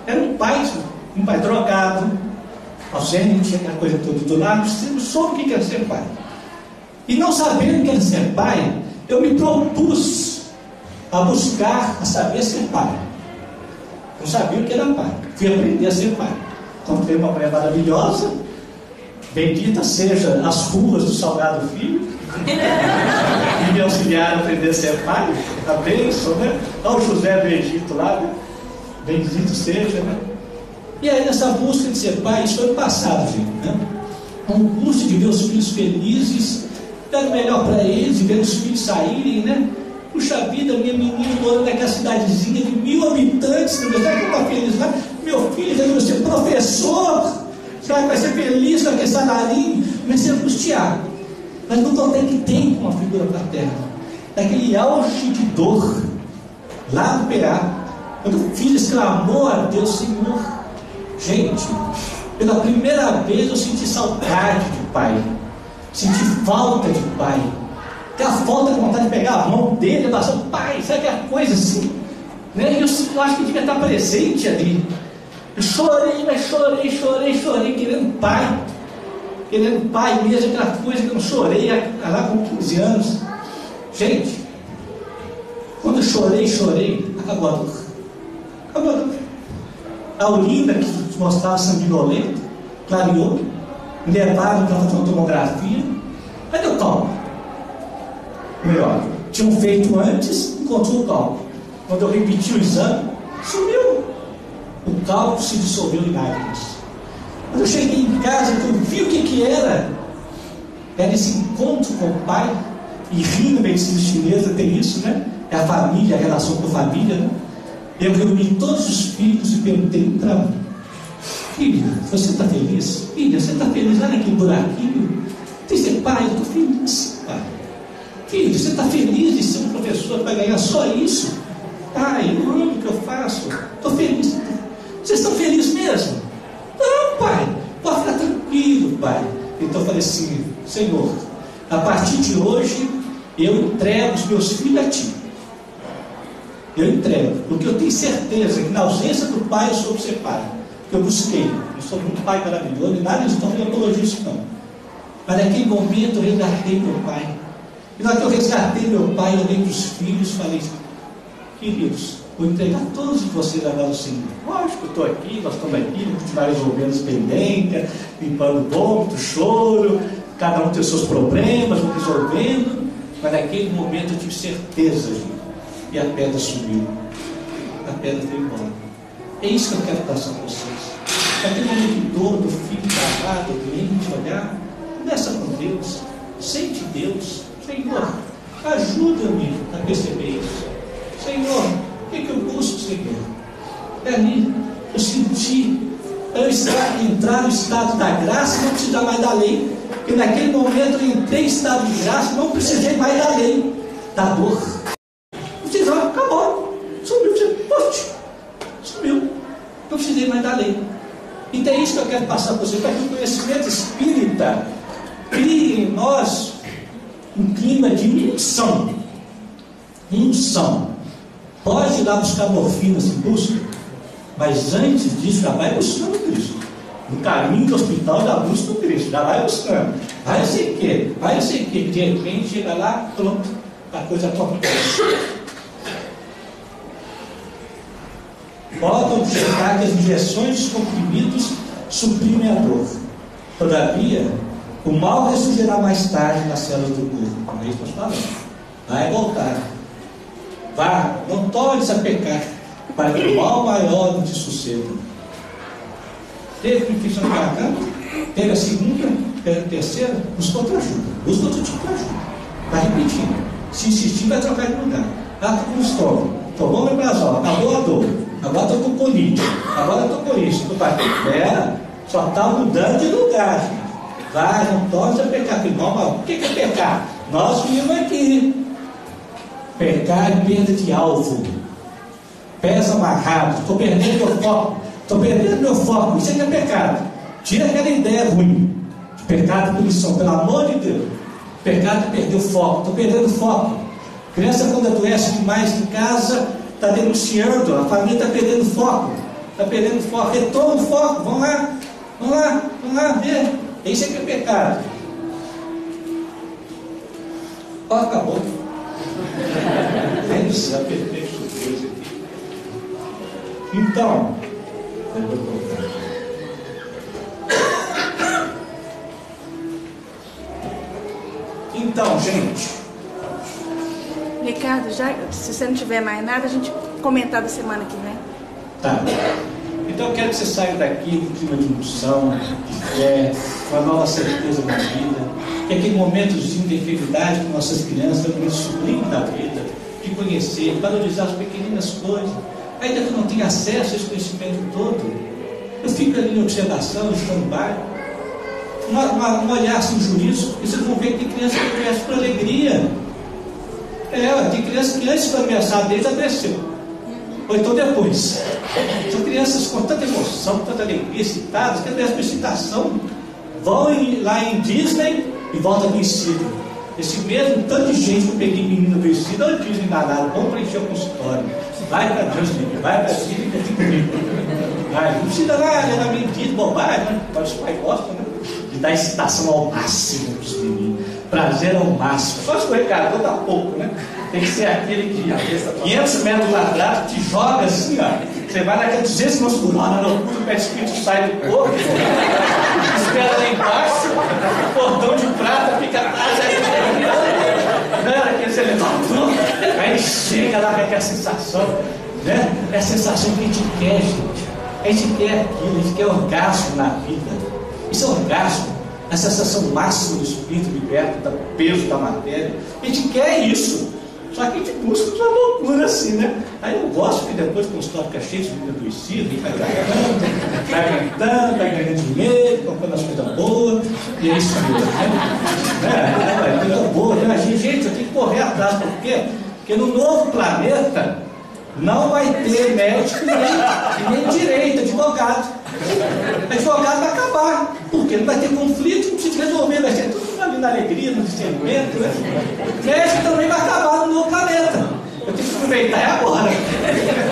Era um pai drogado, ausente, aquela coisa toda do lado. Não soube o que era ser pai. E não sabendo o que era ser pai, eu me propus a buscar, a saber ser pai. Não sabia o que era pai. Fui aprender a ser pai. Comprei uma mulher maravilhosa. Bendita seja as ruas do Salgado Filho. E me auxiliaram a aprender a ser pai. A bênção, né? Olha o José do Egito lá, né? Bendito seja, né? E aí nessa busca de ser pai, isso foi no passado, gente, né? Uma busca de ver os filhos felizes, dando melhor para eles, de ver os filhos saírem, né? Puxa vida, minha menina morando naquela cidadezinha de 1000 habitantes, não vai ficar feliz lá. Meu filho resolveu ser professor, sabe? Vai ser feliz com aquele salarinho. Comecei a angustiar. Mas não conectei com a figura paterna. Daquele auge de dor, lá no PA, quando eu fiz esse clamor a Deus, Senhor. Gente, pela primeira vez eu senti saudade de pai. Senti falta de pai. Aquela falta de vontade de pegar a mão dele e falar, pai, sabe aquela coisa assim? Né? E eu acho que devia estar presente ali. Eu chorei, mas chorei, querendo pai mesmo, aquela coisa que eu chorei lá com 15 anos. Gente, quando eu chorei, acabou a dor. A urina que mostrava sanguinolenta, clareou, me levaram para fazer uma tomografia. Cadê o cálculo? Melhor, tinham feito antes, encontrou o cálculo. Quando eu repeti o exame, sumiu. O cálculo se dissolveu em lágrimas. Quando eu cheguei em casa, eu vi o que era esse encontro com o pai. E ri na medicina chinesa, tem isso, né? É a família, a relação com a família, né? Eu reuni todos os filhos e perguntei para mim: filha, você está feliz? Filha, você está feliz lá naquele buraquinho? Dizer, pai, eu estou feliz, pai. Filho, você está feliz de ser um professor para ganhar só isso? Pai, eu amo o que eu faço, estou feliz. Vocês estão felizes mesmo? Não, pai, pode ficar tranquilo, pai. Então eu falei assim: Senhor, a partir de hoje eu entrego os meus filhos a ti. Eu entrego, porque eu tenho certeza que na ausência do pai eu soube ser pai. Porque eu busquei, eu sou um pai maravilhoso, e nada de estou fazendo apologia disso não. Mas naquele momento eu resgatei meu pai. E na hora que eu resgatei meu pai, eu olhei para os filhos e falei: queridos, vou entregar todos vocês agora ao Senhor. Lógico, eu estou aqui, nós estamos aqui, vamos continuar resolvendo as pendências, limpando o vômito, o choro, cada um tem os seus problemas, vamos resolvendo. Mas naquele momento eu tive certeza, gente. E a pedra subiu. A pedra foi embora. É isso que eu quero passar para vocês. Naquele momento de dor, do filho travado, doente, olhar, conversa com Deus, sente Deus. Senhor, ajuda-me a perceber isso. Senhor, o que eu busco, Senhor? É ali, eu senti, eu entrar no estado da graça e não precisar mais da lei. Porque naquele momento eu entrei em estado de graça e não precisei mais da lei, da dor. Acabou, sumiu, não precisei mais da lei. Então é isso que eu quero passar para você, para que o conhecimento espírita crie em nós um clima de unção. Pode ir lá buscar morfina se busca, mas antes disso já vai buscando Cristo. No caminho do hospital já busca o Cristo, já vai buscando, vai não sei o que, de repente chega lá, pronto, a coisa acontece. Pode observar que as injeções dos comprimidos suprimem a dor. Todavia, o mal ressurgirá mais tarde nas células do corpo. Como é isso que nós falamos. Vai voltar. Vá, não tornes a pecar, para que o mal maior não te suceda. Teve uma infecção de garganta, teve a segunda, teve a terceira, busca outra ajuda. Busca outro tipo de ajuda. Está repetindo. Se insistir, vai trocar de lugar. Ah, estou com estômago. Tomou o omeprazol, acabou a dor. Agora estou com colite, agora estou com isso. Espera, só está mudando de lugar. Vai, não torce a pecar. O que é pecar? Nós vimos aqui. Pecar é perda de alvo. Pés amarrados. Estou perdendo meu foco. Isso é que é pecado. Tira aquela ideia ruim. Pecado e punição, pelo amor de Deus. Pecado é perder o foco. Estou perdendo o foco. Criança, quando adoece demais em casa, está denunciando, a família está perdendo foco. Retoma o foco, vamos lá, ver. Isso é que é pecado. Ó, acabou. Vem do céu, perfeito Deus aqui. Então, eu vou colocar. Então, gente. Ricardo, já, se você não tiver mais nada, a gente comentar da semana que vem. Tá. Então eu quero que você saia daqui com clima de unção, de fé, com a nova certeza da vida. Que aquele momentozinho de enfermidade com nossas crianças, é um sublime da vida, de conhecer, valorizar as pequeninas coisas. Ainda que eu não tenha acesso a esse conhecimento todo, eu fico ali em observação, em stand-by. Um olhar assim, juízo, porque vocês vão ver que tem criança que conhece por alegria. Tem crianças que antes do aniversário deles adoeceu. Ou então depois. São crianças com tanta emoção, com tanta alegria, excitadas, que adoecem por excitação. Vão lá em Disney e voltam vencidos. Esse mesmo tanto de gente que eu peguei menino vencida, eu fiz enganado, vamos preencher o consultório. Vai para Deus, Lívia, vai para si, fica aqui comigo. Vai, não precisa nada mentira, bobagem, né? Mas os pais gostam, né? De dar excitação ao máximo para os meninos. Prazer ao máximo. Só escorregador dá pouco, né? Tem que ser aquele que 500 metros quadrados te joga assim, ó. Você vai naquela 200 km por hora, na loucura, o pé espírito sai do corpo, espera lá embaixo, o portão de prata fica atrás, aí você levantou, aí chega lá com aquela sensação, né? É a sensação que a gente quer, gente. A gente quer aquilo, a gente quer orgasmo na vida. Isso é orgasmo, a sensação máxima do espírito liberto, do peso da matéria. A gente quer isso. Só que a gente busca uma loucura assim, né? Aí eu gosto que depois o consultório fica cheio de vida adoecida, vai aumentando, vai ganhando dinheiro, comprando as coisas boas, e é isso mesmo, né? Coisa boa, né? Gente, eu tenho que correr atrás, por quê? Porque no novo planeta não vai ter médico nem direito, advogado. Advogado vai acabar, porque não vai ter conflito, não precisa resolver, vai ser tudo ali na alegria, no discernimento, né? Médico também vai acabar no novo planeta. Eu tenho que aproveitar agora,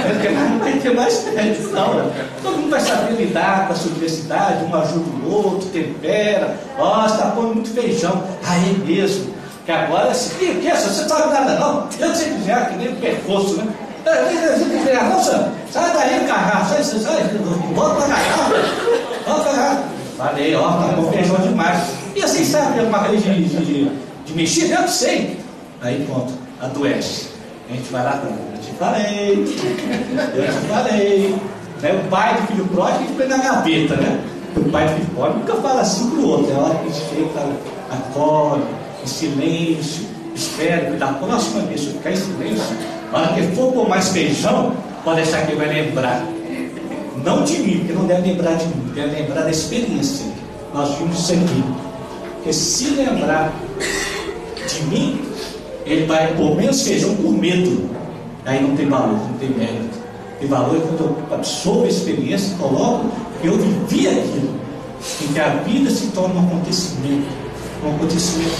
porque não vai ter mais médico, não. Todo mundo vai saber lidar com a sua diversidade, um ajuda o outro, tempera. Ó, você está pondo muito feijão. Ah, é mesmo. Que agora, você não sabe nada não. Eu que sei cozinhar, que nem o percoço, né? Nossa, sai daí, carrasco, sai, volta pra garrafa. Falei, ó, tá bom feijão demais. E assim, sabe alguma coisa de mexer? Eu sei. Aí, pronto, adoece. A gente vai lá, eu te falei. Né? O pai do filho pródigo, a gente põe na gaveta, né? O pai do filho pródigo nunca fala assim pro outro. É a hora que a gente chega, acorda, em silêncio, espera, cuidar. Próxima vez, se eu ficar em silêncio, na hora que for pôr mais feijão, pode deixar que ele vai lembrar. Não de mim, porque não deve lembrar de mim, deve lembrar da experiência. Nós vimos isso aqui. Porque se lembrar de mim, ele vai pôr menos feijão por medo. Aí não tem valor, não tem mérito. Tem valor quando eu absorvo a experiência, coloco que eu vivi aquilo. Em que a vida se torna um acontecimento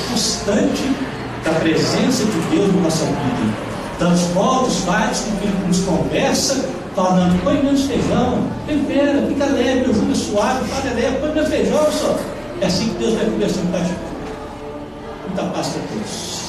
constante da presença de Deus na nossa vida. Tantos modos, vários com quem nos conversa, falando, põe menos feijão, tempera, fica leve, ajuda suave, fala leve, põe menos feijão só. É assim que Deus vai conversando com a gente. Muita paz para todos.